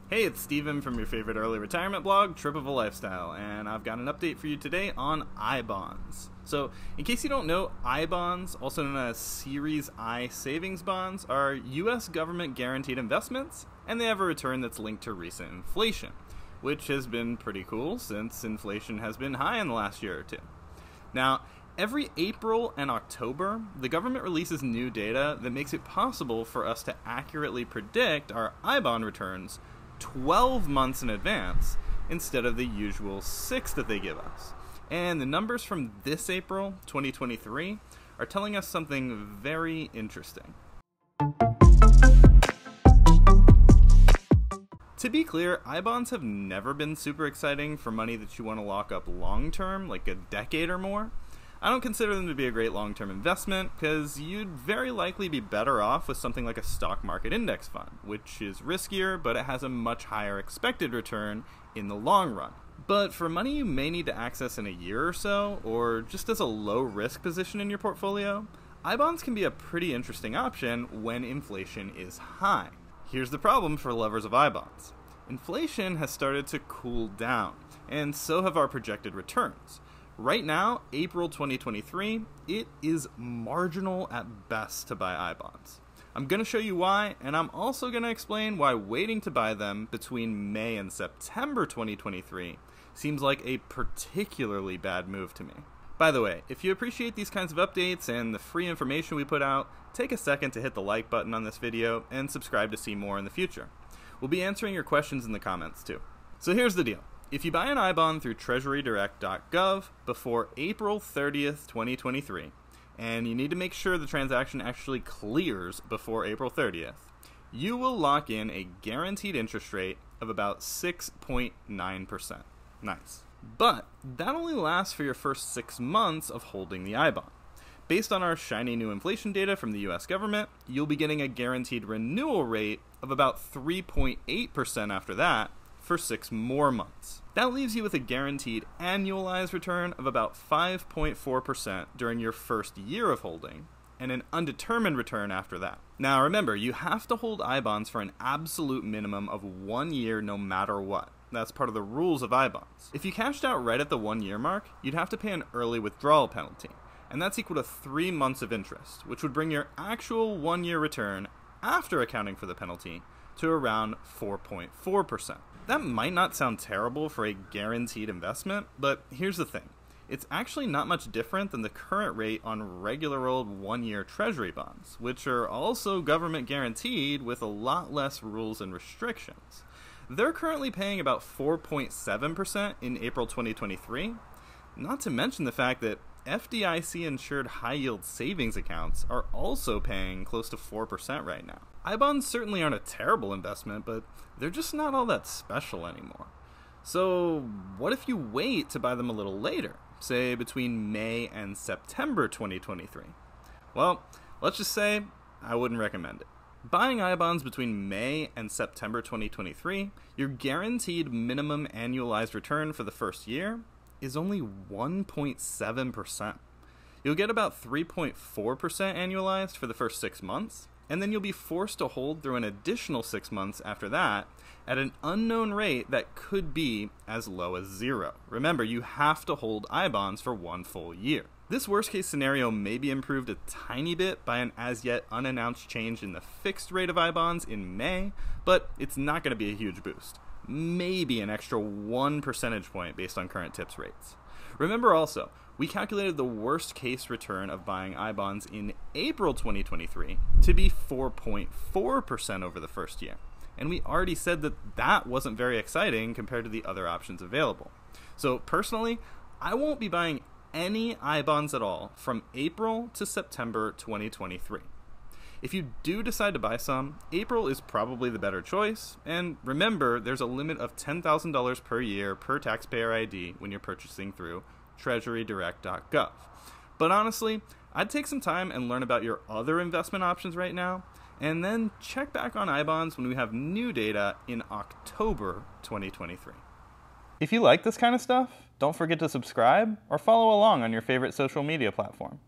Hey, it's Steven from your favorite early retirement blog, Trip of a Lifestyle, and I've got an update for you today on I-bonds. So, in case you don't know, I-bonds, also known as Series I savings bonds, are U.S. government guaranteed investments, and they have a return that's linked to recent inflation, which has been pretty cool since inflation has been high in the last year or two. Now, every April and October, the government releases new data that makes it possible for us to accurately predict our I-bond returns 12 months in advance instead of the usual 6 that they give us. And the numbers from this April 2023 are telling us something very interesting. To be clear, I-bonds have never been super exciting for money that you want to lock up long term, like a decade or more. I don't consider them to be a great long-term investment because you'd very likely be better off with something like a stock market index fund, which is riskier, but it has a much higher expected return in the long run. But for money you may need to access in a year or so, or just as a low-risk position in your portfolio, I-bonds can be a pretty interesting option when inflation is high. Here's the problem for lovers of I-bonds. Inflation has started to cool down, and so have our projected returns. Right now, April 2023, it is marginal at best to buy I-bonds. I'm going to show you why, and I'm also going to explain why waiting to buy them between May and September 2023 seems like a particularly bad move to me. By the way, if you appreciate these kinds of updates and the free information we put out, take a second to hit the like button on this video and subscribe to see more in the future. We'll be answering your questions in the comments too. So here's the deal. If you buy an I-bond through treasurydirect.gov before April 30th, 2023, and you need to make sure the transaction actually clears before April 30th, you will lock in a guaranteed interest rate of about 6.9%. Nice. But that only lasts for your first 6 months of holding the I-bond. Based on our shiny new inflation data from the US government, you'll be getting a guaranteed renewal rate of about 3.8% after that, for 6 more months. That leaves you with a guaranteed annualized return of about 5.4% during your first year of holding, and an undetermined return after that. Now remember, you have to hold I-bonds for an absolute minimum of 1 year no matter what. That's part of the rules of I-bonds. If you cashed out right at the 1 year mark, you'd have to pay an early withdrawal penalty, and that's equal to 3 months of interest, which would bring your actual 1 year return after accounting for the penalty to around 4.4%. That might not sound terrible for a guaranteed investment, but here's the thing. It's actually not much different than the current rate on regular old 1-year treasury bonds, which are also government guaranteed with a lot less rules and restrictions. They're currently paying about 4.7% in April 2023, not to mention the fact that FDIC-insured high-yield savings accounts are also paying close to 4% right now. I-bonds certainly aren't a terrible investment, but they're just not all that special anymore. So what if you wait to buy them a little later, say between May and September 2023? Well, let's just say I wouldn't recommend it. Buying I-bonds between May and September 2023, your guaranteed minimum annualized return for the first year is only 1.7%. You'll get about 3.4% annualized for the first 6 months, and then you'll be forced to hold through an additional 6 months after that at an unknown rate that could be as low as 0. Remember, you have to hold I-bonds for 1 full year. This worst case scenario may be improved a tiny bit by an as yet unannounced change in the fixed rate of I-bonds in May, but it's not going to be a huge boost. Maybe an extra 1 percentage point based on current TIPS rates. Remember also, we calculated the worst case return of buying I-bonds in April 2023 to be 4.4% over the first year. And we already said that that wasn't very exciting compared to the other options available. So personally, I won't be buying any I-bonds at all from April to September 2023. If you do decide to buy some, April is probably the better choice, and remember, there's a limit of $10,000 per year per taxpayer ID when you're purchasing through treasurydirect.gov. But honestly, I'd take some time and learn about your other investment options right now, and then check back on I-bonds when we have new data in October 2023. If you like this kind of stuff, don't forget to subscribe or follow along on your favorite social media platform.